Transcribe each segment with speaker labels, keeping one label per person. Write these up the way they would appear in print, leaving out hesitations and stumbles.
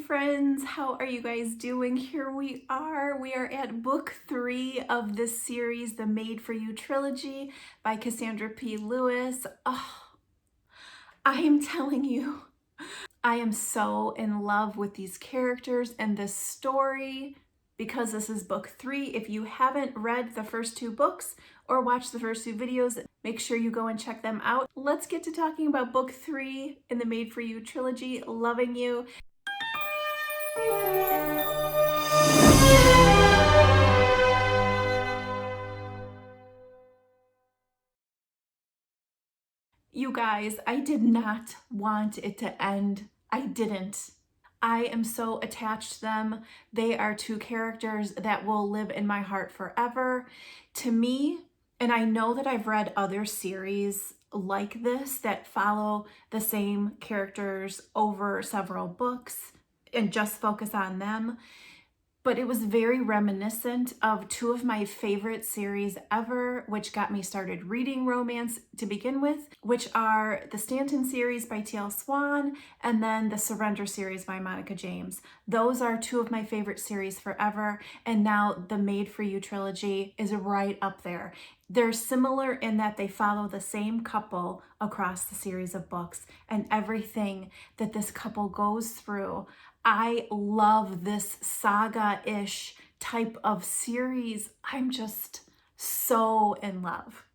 Speaker 1: friends, how are you guys doing? Here we are at book 3 of this series, the Made for You Trilogy by Cassandra P Lewis. Oh, I am telling you, I am so in love with these characters and this story because this is book 3. If you haven't read the first 2 books or watched the first 2 videos, make sure you go and check them out. Let's get to talking about book 3 in the Made for You trilogy, Loving You. You guys, I did not want it to end. I didn't. I am so attached to them. They are 2 characters that will live in my heart forever. To me, and I know that I've read other series like this that follow the same characters over several books and just focus on them, but it was very reminiscent of 2 of my favorite series ever, which got me started reading romance to begin with, which are the Stanton series by T.L. Swan and then the Surrender series by Monica James. Those are 2 of my favorite series forever, and now the Made for You trilogy is right up there. They're similar in that they follow the same couple across the series of books, and everything that this couple goes through. I love this saga-ish type of series. I'm just so in love.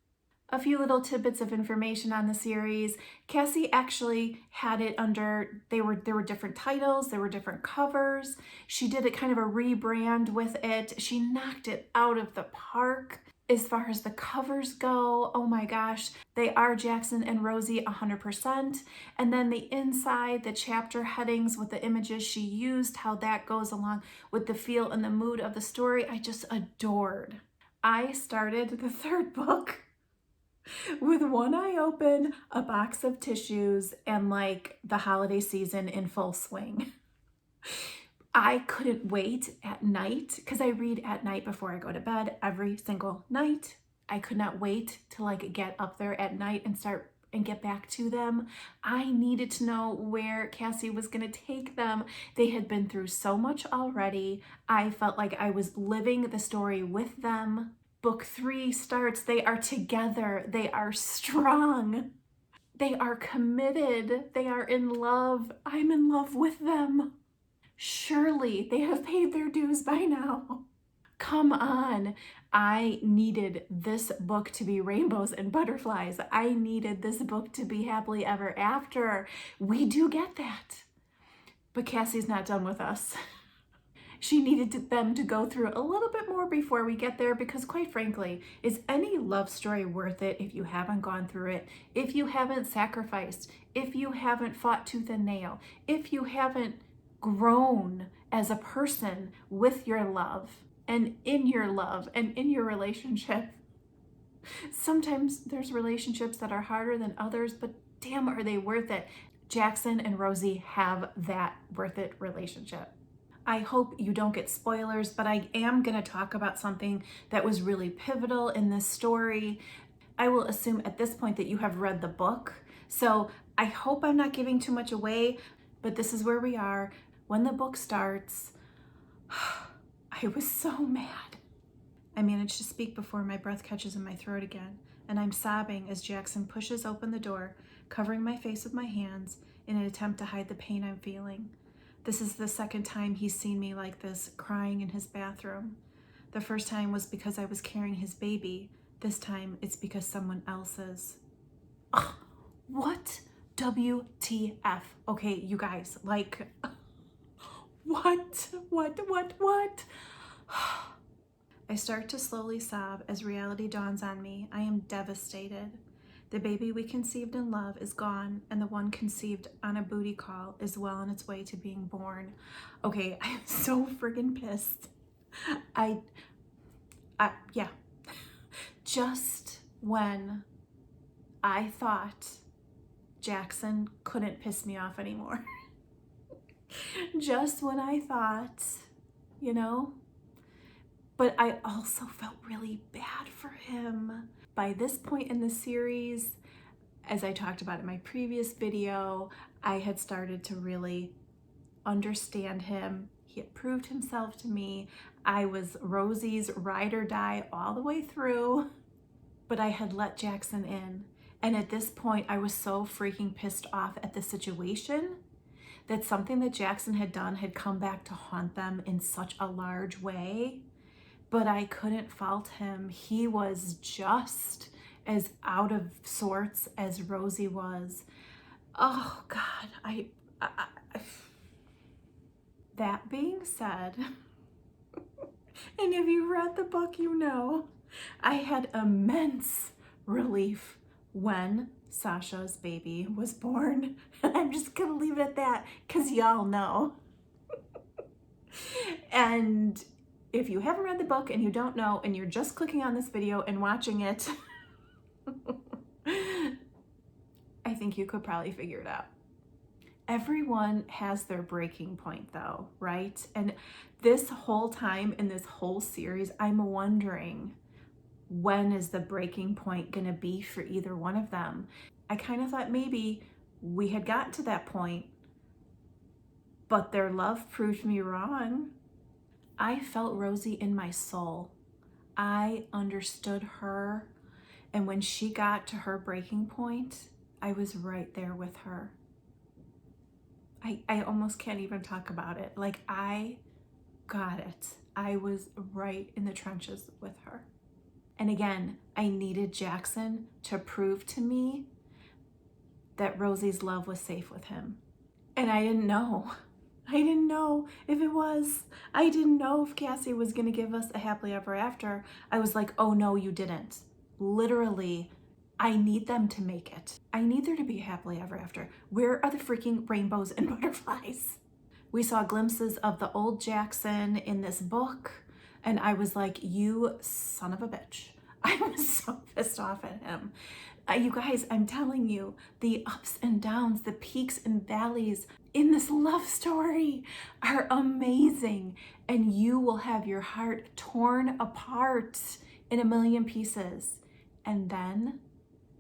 Speaker 1: A few little tidbits of information on the series. Cassie actually had it under, there were different titles, there were different covers. She did it kind of a rebrand with it. She knocked it out of the park. As far as the covers go, oh my gosh, they are Jackson and Rosie 100%. And then the inside, the chapter headings with the images she used, how that goes along with the feel and the mood of the story, I just adored. I started the 3rd book with one eye open, a box of tissues, and like the holiday season in full swing. I couldn't wait at night because I read at night before I go to bed every single night. I could not wait to like get up there at night and start and get back to them. I needed to know where Cassie was going to take them. They had been through so much already. I felt like I was living the story with them. Book 3 starts. They are together. They are strong. They are committed. They are in love. I'm in love with them. Surely they have paid their dues by now. Come on. I needed this book to be rainbows and butterflies. I needed this book to be happily ever after. We do get that. But Cassie's not done with us. She needed them to go through a little bit more before we get there, because quite frankly, is any love story worth it if you haven't gone through it, if you haven't sacrificed, if you haven't fought tooth and nail, if you haven't grown as a person with your love and in your relationship? Sometimes there's relationships that are harder than others, but damn, are they worth it. Jackson and Rosie have that worth it relationship. I hope you don't get spoilers, but I am going to talk about something that was really pivotal in this story. I will assume at this point that you have read the book, so I hope I'm not giving too much away, but this is where we are. When the book starts, I was so mad. I managed to speak before my breath catches in my throat again, and I'm sobbing as Jackson pushes open the door, covering my face with my hands in an attempt to hide the pain I'm feeling. This is the 2nd time he's seen me like this, crying in his bathroom. The first time was because I was carrying his baby. This time it's because someone else's. Ugh, what? WTF? Okay, you guys, like, what? I start to slowly sob as reality dawns on me. I am devastated. The baby we conceived in love is gone, and the one conceived on a booty call is well on its way to being born. Okay, I am so friggin' pissed. Yeah. Just when I thought Jackson couldn't piss me off anymore. Just when I thought, you know, but I also felt really bad for him. By this point in the series, as I talked about in my previous video, I had started to really understand him. He had proved himself to me. I was Rosie's ride or die all the way through, but I had let Jackson in. And at this point, I was so freaking pissed off at the situation that something that Jackson had done had come back to haunt them in such a large way. But I couldn't fault him. He was just as out of sorts as Rosie was. Oh God, I that being said, and if you read the book, you know, I had immense relief when Sasha's baby was born. I'm just gonna leave it at that because y'all know. And if you haven't read the book and you don't know and you're just clicking on this video and watching it, I think you could probably figure it out. Everyone has their breaking point though, right? And this whole time in this whole series, I'm wondering, when is the breaking point gonna be for either one of them? I kind of thought maybe we had gotten to that point, but their love proved me wrong. I felt Rosie in my soul. I understood her. And when she got to her breaking point, I was right there with her. I almost can't even talk about it. Like, I got it. I was right in the trenches with her. And again, I needed Jackson to prove to me that Rosie's love was safe with him. And I didn't know. I didn't know if it was. I didn't know if Cassie was going to give us a happily ever after. I was like, oh no, you didn't. Literally, I need them to make it. I need there to be a happily ever after. Where are the freaking rainbows and butterflies? We saw glimpses of the old Jackson in this book, and I was like, you son of a bitch. I was so pissed off at him. You guys, I'm telling you, the ups and downs, the peaks and valleys in this love story are amazing, and you will have your heart torn apart in a million pieces. And then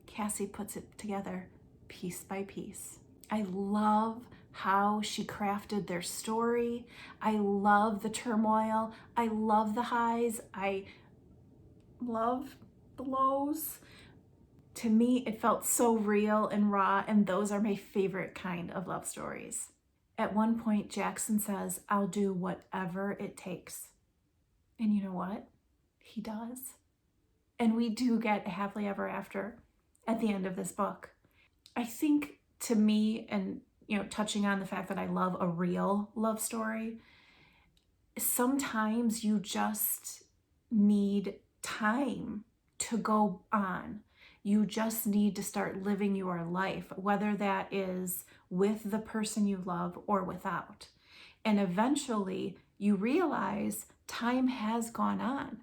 Speaker 1: Cassie puts it together piece by piece. I love how she crafted their story. I love the turmoil. I love the highs. I love the lows. To me, it felt so real and raw, and those are my favorite kind of love stories. At one point, Jackson says, I'll do whatever it takes. And you know what? He does. And we do get a happily ever after at the end of this book. I think, to me, and touching on the fact that I love a real love story, sometimes you just need time to go on. You just need to start living your life, whether that is with the person you love or without. And eventually you realize time has gone on.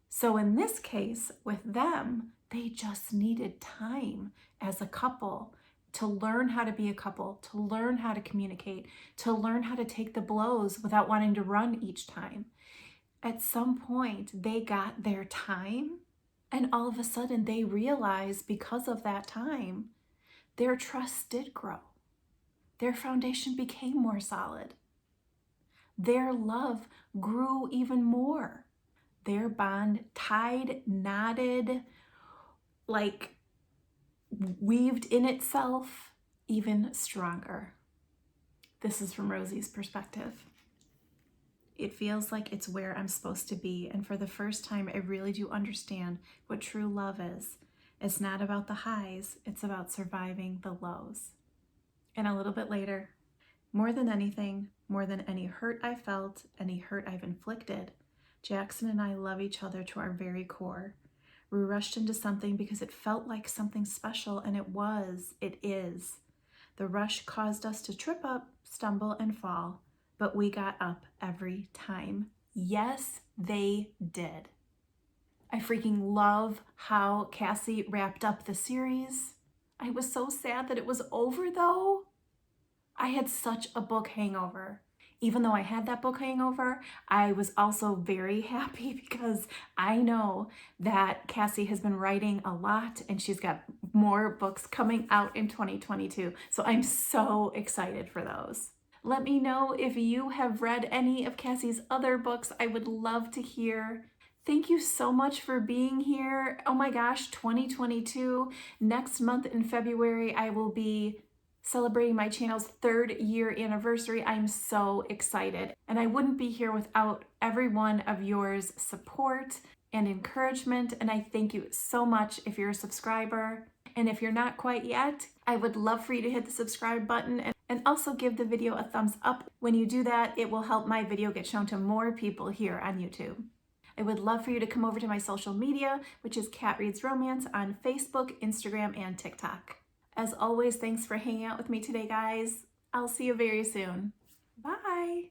Speaker 1: So in this case, with them, they just needed time as a couple to learn how to be a couple, to learn how to communicate, to learn how to take the blows without wanting to run each time. At some point, they got their time, and all of a sudden they realized, because of that time, their trust did grow. Their foundation became more solid. Their love grew even more. Their bond tied, knotted, like weaved in itself even stronger. This is from Rosie's perspective. It feels like it's where I'm supposed to be, and for the first time, I really do understand what true love is. It's not about the highs, it's about surviving the lows. And a little bit later, more than anything, more than any hurt I felt, any hurt I've inflicted, Jackson and I love each other to our very core. We rushed into something because it felt like something special, and it was, it is. The rush caused us to trip up, stumble, and fall, but we got up every time. Yes, they did. I freaking love how Cassie wrapped up the series. I was so sad that it was over though. I had such a book hangover. Even though I had that book hangover, I was also very happy because I know that Cassie has been writing a lot and she's got more books coming out in 2022. So I'm so excited for those. Let me know if you have read any of Cassie's other books. I would love to hear. Thank you so much for being here. Oh my gosh, 2022. Next month in February, I will be celebrating my channel's 3rd year anniversary. I'm so excited. And I wouldn't be here without every one of yours support and encouragement. And I thank you so much if you're a subscriber. And if you're not quite yet, I would love for you to hit the subscribe button and also give the video a thumbs up. When you do that, it will help my video get shown to more people here on YouTube. I would love for you to come over to my social media, which is Cat Reads Romance on Facebook, Instagram, and TikTok. As always, thanks for hanging out with me today, guys. I'll see you very soon. Bye.